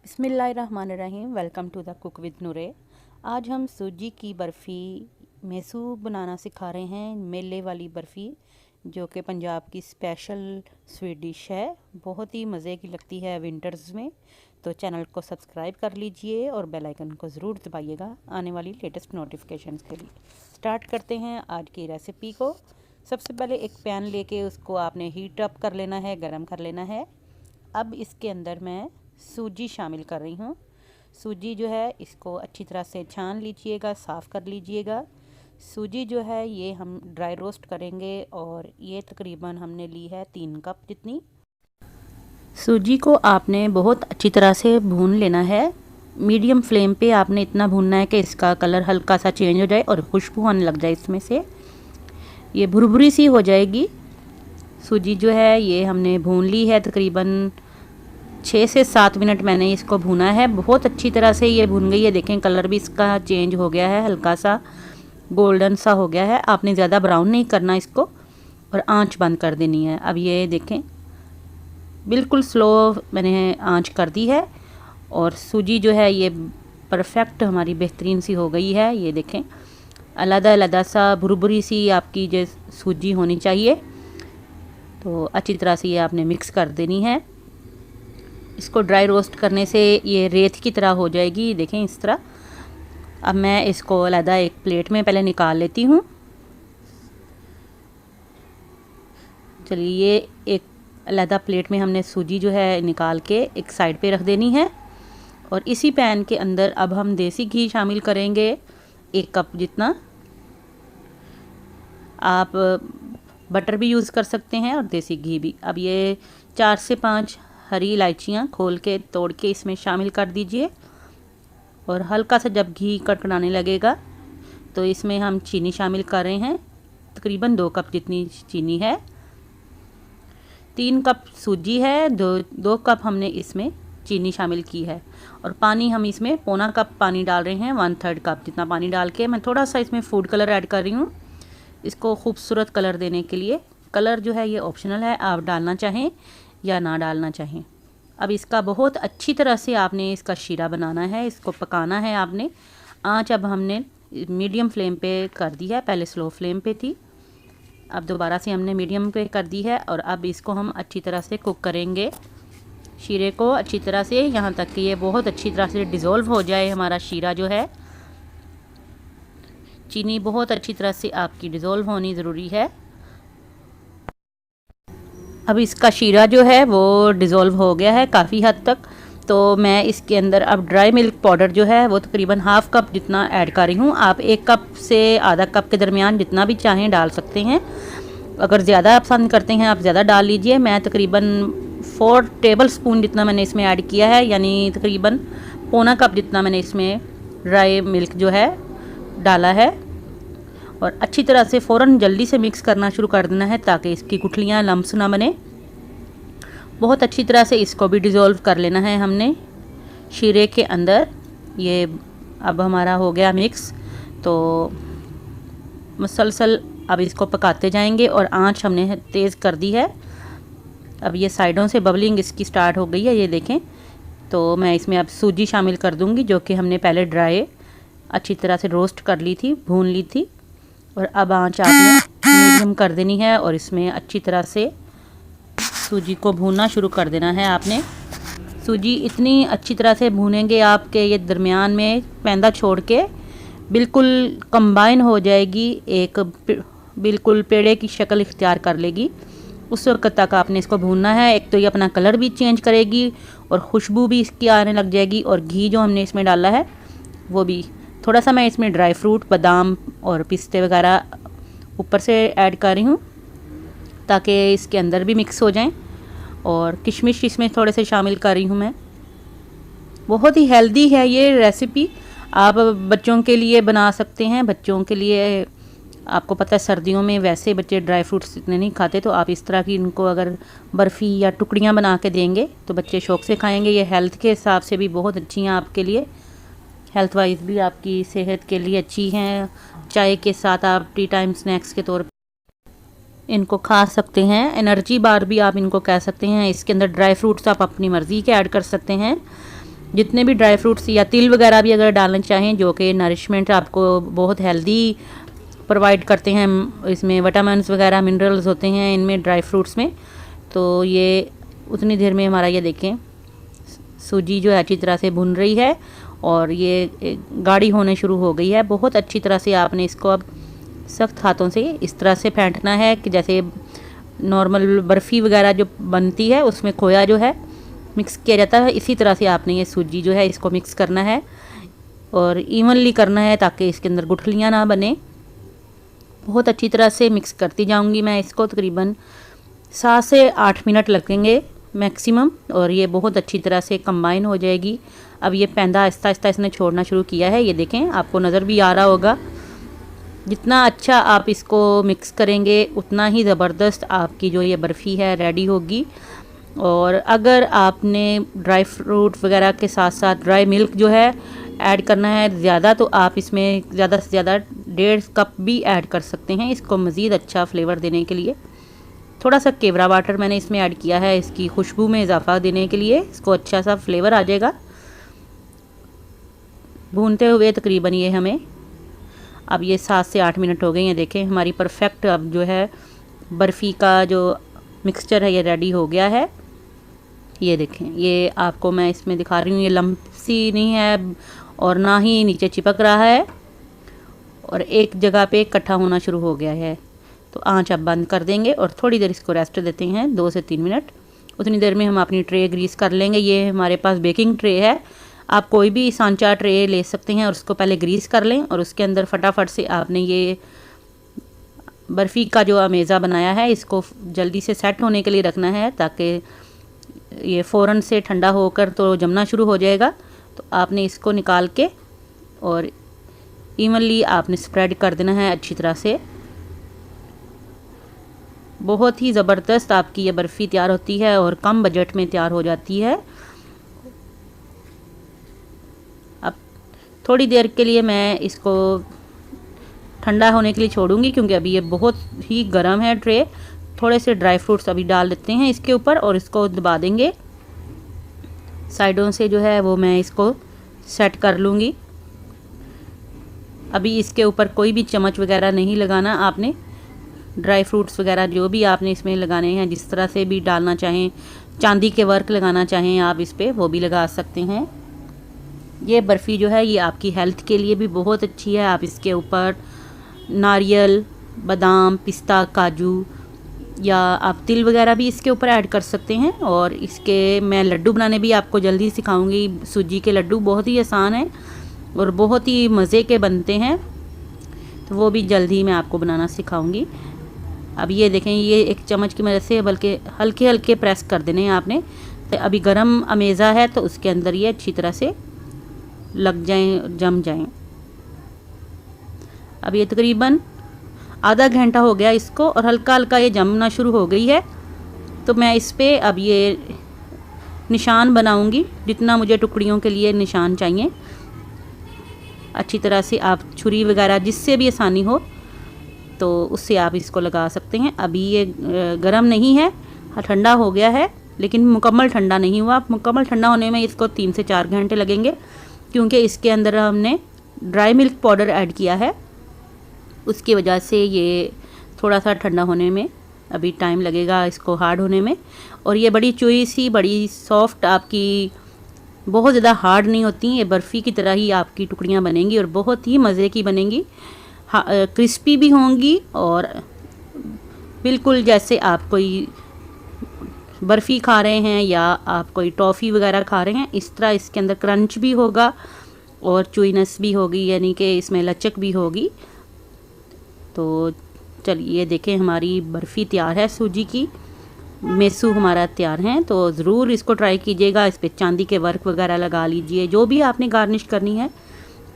बिस्मिल्लाहिर्रहमानिर्रहीम। Welcome to the cook with Noore. आज हम सूजी की बर्फ़ी मैसूर बनाना सिखा रहे हैं। मेले वाली बर्फ़ी जो कि पंजाब की स्पेशल स्वीट डिश है, बहुत ही मज़े की लगती है विंटर्स में। तो चैनल को सब्सक्राइब कर लीजिए और बेल आइकन को ज़रूर दबाइएगा आने वाली लेटेस्ट नोटिफिकेशंस के लिए। स्टार्ट करते हैं आज की रेसिपी को। सबसे पहले एक पैन लेके उसको आपने हीट अप कर लेना है, गरम कर लेना है। अब इसके अंदर मैं सूजी शामिल कर रही हूँ। सूजी जो है इसको अच्छी तरह से छान लीजिएगा, साफ़ कर लीजिएगा। सूजी जो है ये हम ड्राई रोस्ट करेंगे और ये तकरीबन हमने ली है 3 कप जितनी। सूजी को आपने बहुत अच्छी तरह से भून लेना है। मीडियम फ्लेम पे आपने इतना भूनना है कि इसका कलर हल्का सा चेंज हो जाए और खुशबू आने लग जाए इसमें से। ये भुरभुरी सी हो जाएगी। सूजी जो है ये हमने भून ली है, तकरीबन 6 से 7 मिनट मैंने इसको भूना है। बहुत अच्छी तरह से ये भून गई है। देखें कलर भी इसका चेंज हो गया है, हल्का सा गोल्डन सा हो गया है। आपने ज़्यादा ब्राउन नहीं करना इसको और आंच बंद कर देनी है। अब ये देखें बिल्कुल स्लो मैंने आंच कर दी है और सूजी जो है ये परफेक्ट हमारी बेहतरीन सी हो गई है। ये देखें अलग-अलग सा भुरभुरी सी आपकी जो सूजी होनी चाहिए। तो अच्छी तरह से ये आपने मिक्स कर देनी है। इसको ड्राई रोस्ट करने से ये रेत की तरह हो जाएगी। देखें इस तरह। अब मैं इसको अलग एक प्लेट में पहले निकाल लेती हूँ। चलिए ये एक अलग प्लेट में हमने सूजी जो है निकाल के एक साइड पे रख देनी है और इसी पैन के अंदर अब हम देसी घी शामिल करेंगे 1 कप जितना। आप बटर भी यूज़ कर सकते हैं और देसी घी भी। अब ये 4 से 5 हरी इलायचियाँ खोल के तोड़ के इसमें शामिल कर दीजिए और हल्का सा जब घी कड़कड़ाने लगेगा तो इसमें हम चीनी शामिल कर रहे हैं। तकरीबन 2 कप जितनी चीनी है। 3 कप सूजी है, 2 कप हमने इसमें चीनी शामिल की है और पानी हम इसमें पौना कप पानी डाल रहे हैं। 1/3 कप जितना पानी डाल के मैं थोड़ा सा इसमें फूड कलर ऐड कर रही हूँ इसको खूबसूरत कलर देने के लिए। कलर जो है ये ऑप्शनल है, आप डालना चाहें या ना डालना चाहें। अब इसका बहुत अच्छी तरह से आपने इसका शीरा बनाना है, इसको पकाना है आपने। आंच अब हमने मीडियम फ्लेम पे कर दी है, पहले स्लो फ्लेम पे थी, अब दोबारा से हमने मीडियम पे कर दी है और अब इसको हम अच्छी तरह से कुक करेंगे शीरे को अच्छी तरह से, यहाँ तक कि ये बहुत अच्छी तरह से डिज़ोल्व हो जाए हमारा शीरा जो है। चीनी बहुत अच्छी तरह से आपकी डिज़ोल्व होनी ज़रूरी है। अब इसका शीरा जो है वो डिज़ोल्व हो गया है काफ़ी हद तक। तो मैं इसके अंदर अब ड्राई मिल्क पाउडर जो है वो तकरीबन ½ कप जितना ऐड कर रही हूँ। आप 1 कप से आधा कप के दरमियान जितना भी चाहें डाल सकते हैं। अगर ज़्यादा पसंद करते हैं आप ज़्यादा डाल लीजिए। मैं तकरीबन 4 टेबल स्पून जितना मैंने इसमें ऐड किया है, यानी तकरीबन पौना कप जितना मैंने इसमें ड्राई मिल्क जो है डाला है और अच्छी तरह से फ़ौरन जल्दी से मिक्स करना शुरू कर देना है ताकि इसकी गुठलियाँ लम्स ना बने। बहुत अच्छी तरह से इसको भी डिज़ोल्व कर लेना है हमने शीरे के अंदर। ये अब हमारा हो गया मिक्स। तो मुसलसल अब इसको पकाते जाएंगे और आंच हमने तेज़ कर दी है। अब ये साइडों से बबलिंग इसकी स्टार्ट हो गई है, ये देखें। तो मैं इसमें अब सूजी शामिल कर दूंगी जो कि हमने पहले ड्राई अच्छी तरह से रोस्ट कर ली थी, भून ली थी। और अब आंच आपने मीडियम कर देनी है और इसमें अच्छी तरह से सूजी को भूनना शुरू कर देना है आपने। सूजी इतनी अच्छी तरह से भूनेंगे आपके ये दरमियान में पैंदा छोड़ के बिल्कुल कंबाइन हो जाएगी, एक बिल्कुल पेड़े की शक्ल इख्तियार कर लेगी। उस वक्त तक आपने इसको भूनना है। एक तो ये अपना कलर भी चेंज करेगी और खुशबू भी इसकी आने लग जाएगी और घी जो हमने इसमें डाला है वो भी। थोड़ा सा मैं इसमें ड्राई फ्रूट बादाम और पिस्ते वगैरह ऊपर से ऐड कर रही हूँ ताकि इसके अंदर भी मिक्स हो जाएं और किशमिश इसमें थोड़े से शामिल कर रही हूँ मैं। बहुत ही हेल्दी है ये रेसिपी, आप बच्चों के लिए बना सकते हैं। बच्चों के लिए आपको पता है सर्दियों में वैसे बच्चे ड्राई फ्रूट्स इतने नहीं खाते, तो आप इस तरह की इनको अगर बर्फ़ी या टुकड़ियाँ बना के देंगे तो बच्चे शौक़ से खाएँगे। ये हेल्थ के हिसाब से भी बहुत अच्छी हैं आपके लिए, हेल्थ वाइज भी आपकी सेहत के लिए अच्छी हैं। चाय के साथ आप टी टाइम स्नैक्स के तौर पे इनको खा सकते हैं। एनर्जी बार भी आप इनको कह सकते हैं। इसके अंदर ड्राई फ्रूट्स आप अपनी मर्ज़ी के ऐड कर सकते हैं। जितने भी ड्राई फ्रूट्स या तिल वगैरह भी अगर डालना चाहें, जो कि नरिशमेंट आपको बहुत हेल्दी प्रोवाइड करते हैं, इसमें विटामिन्स वगैरह मिनरल्स होते हैं इनमें ड्राई फ्रूट्स में। तो ये उतनी देर में हमारा ये देखें सूजी जो है अच्छी तरह से भुन रही है और ये गाढ़ी होने शुरू हो गई है। बहुत अच्छी तरह से आपने इसको अब सख्त हाथों से इस तरह से फेंटना है कि जैसे नॉर्मल बर्फ़ी वगैरह जो बनती है उसमें खोया जो है मिक्स किया जाता है, इसी तरह से आपने ये सूजी जो है इसको मिक्स करना है और इवनली करना है ताकि इसके अंदर गुठलियाँ ना बने। बहुत अच्छी तरह से मिक्स करती जाऊंगी मैं इसको, तकरीबन 7 से 8 मिनट लगेंगे मैक्सिमम, और ये बहुत अच्छी तरह से कंबाइन हो जाएगी। अब ये पैंदा आहिस्ता आहिस्ता इसने छोड़ना शुरू किया है, ये देखें आपको नज़र भी आ रहा होगा। जितना अच्छा आप इसको मिक्स करेंगे उतना ही ज़बरदस्त आपकी जो ये बर्फ़ी है रेडी होगी। और अगर आपने ड्राई फ्रूट वगैरह के साथ साथ ड्राई मिल्क जो है ऐड करना है ज़्यादा, तो आप इसमें ज़्यादा से ज़्यादा 1.5 कप भी ऐड कर सकते हैं इसको मज़ीद अच्छा फ्लेवर देने के लिए। थोड़ा सा केवड़ा वाटर मैंने इसमें ऐड किया है इसकी खुशबू में इजाफा देने के लिए, इसको अच्छा सा फ्लेवर आ जाएगा। भूनते हुए तकरीबन ये हमें अब ये 7 से 8 मिनट हो गए हैं। देखें हमारी परफेक्ट अब जो है बर्फ़ी का जो मिक्सचर है ये रेडी हो गया है। ये देखें, ये आपको मैं इसमें दिखा रही हूँ, ये लम्प सी नहीं है और ना ही नीचे चिपक रहा है और एक जगह पे इकट्ठा होना शुरू हो गया है। तो आंच अब बंद कर देंगे और थोड़ी देर इसको रेस्ट देते हैं, 2 से 3 मिनट। उतनी देर में हम अपनी ट्रे ग्रीस कर लेंगे। ये हमारे पास बेकिंग ट्रे है, आप कोई भी सांचा ट्रे ले सकते हैं और उसको पहले ग्रीस कर लें और उसके अंदर फटाफट से आपने ये बर्फ़ी का जो अमेज़ा बनाया है इसको जल्दी से सेट होने के लिए रखना है, ताकि ये फ़ौरन से ठंडा होकर तो जमना शुरू हो जाएगा। तो आपने इसको निकाल के और इवनली आपने स्प्रेड कर देना है अच्छी तरह से। बहुत ही ज़बरदस्त आपकी ये बर्फ़ी तैयार होती है और कम बजट में तैयार हो जाती है। अब थोड़ी देर के लिए मैं इसको ठंडा होने के लिए छोड़ूंगी, क्योंकि अभी ये बहुत ही गर्म है ट्रे। थोड़े से ड्राई फ्रूट्स अभी डाल देते हैं इसके ऊपर और इसको दबा देंगे साइडों से, जो है वो मैं इसको सेट कर लूँगी। अभी इसके ऊपर कोई भी चम्मच वगैरह नहीं लगाना आपने। ड्राई फ्रूट्स वगैरह जो भी आपने इसमें लगाने हैं, जिस तरह से भी डालना चाहें, चांदी के वर्क लगाना चाहें आप इस पर वो भी लगा सकते हैं। ये बर्फ़ी जो है ये आपकी हेल्थ के लिए भी बहुत अच्छी है। आप इसके ऊपर नारियल, बादाम, पिस्ता, काजू या आप तिल वगैरह भी इसके ऊपर ऐड कर सकते हैं। और इसके मैं लड्डू बनाने भी आपको जल्दी सिखाऊंगी। सूजी के लड्डू बहुत ही आसान है और बहुत ही मज़े के बनते हैं, तो वो भी जल्दी मैं आपको बनाना सिखाऊंगी। अब ये देखें, ये एक चम्मच की मदद से बल्कि हल्के हल्के प्रेस कर देने हैं आपने। तो अभी गरम अमेज़ा है तो उसके अंदर ये अच्छी तरह से लग जाएं, जम जाएं। अब ये तकरीबन आधा घंटा हो गया इसको और हल्का हल्का ये जमना शुरू हो गई है। तो मैं इस पर अब ये निशान बनाऊंगी, जितना मुझे टुकड़ियों के लिए निशान चाहिए। अच्छी तरह से आप छुरी वगैरह जिससे भी आसानी हो तो उससे आप इसको लगा सकते हैं। अभी ये गरम नहीं है, ठंडा हो गया है, लेकिन मुकम्मल ठंडा नहीं हुआ। मुकम्मल ठंडा होने में इसको 3 से 4 घंटे लगेंगे, क्योंकि इसके अंदर हमने ड्राई मिल्क पाउडर ऐड किया है। उसकी वजह से ये थोड़ा सा ठंडा होने में अभी टाइम लगेगा, इसको हार्ड होने में। और ये बड़ी चुई सी, बड़ी सॉफ्ट, आपकी बहुत ज़्यादा हार्ड नहीं होती। ये बर्फ़ी की तरह ही आपकी टुकड़ियाँ बनेंगी और बहुत ही मज़े की बनेंगी। क्रिस्पी भी होंगी और बिल्कुल जैसे आप कोई बर्फ़ी खा रहे हैं या आप कोई टॉफ़ी वगैरह खा रहे हैं, इस तरह इसके अंदर क्रंच भी होगा और चुईनेस भी होगी, यानी कि इसमें लचक भी होगी। तो चलिए देखें, हमारी बर्फ़ी तैयार है सूजी की। मेसू हमारा तैयार है, तो ज़रूर इसको ट्राई कीजिएगा। इस पर चांदी के वर्क वगैरह लगा लीजिए, जो भी आपने गार्निश करनी है,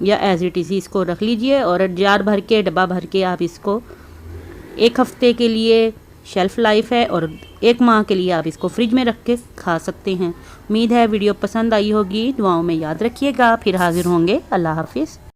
या एज़ इट इज़ इसको रख लीजिए। और जार भर के, डब्बा भर के आप इसको 1 हफ़्ते के लिए शेल्फ़ लाइफ है और 1 माह के लिए आप इसको फ्रिज में रख के खा सकते हैं। उम्मीद है वीडियो पसंद आई होगी। दुआओं में याद रखिएगा। फिर हाज़िर होंगे। अल्लाह हाफिज़।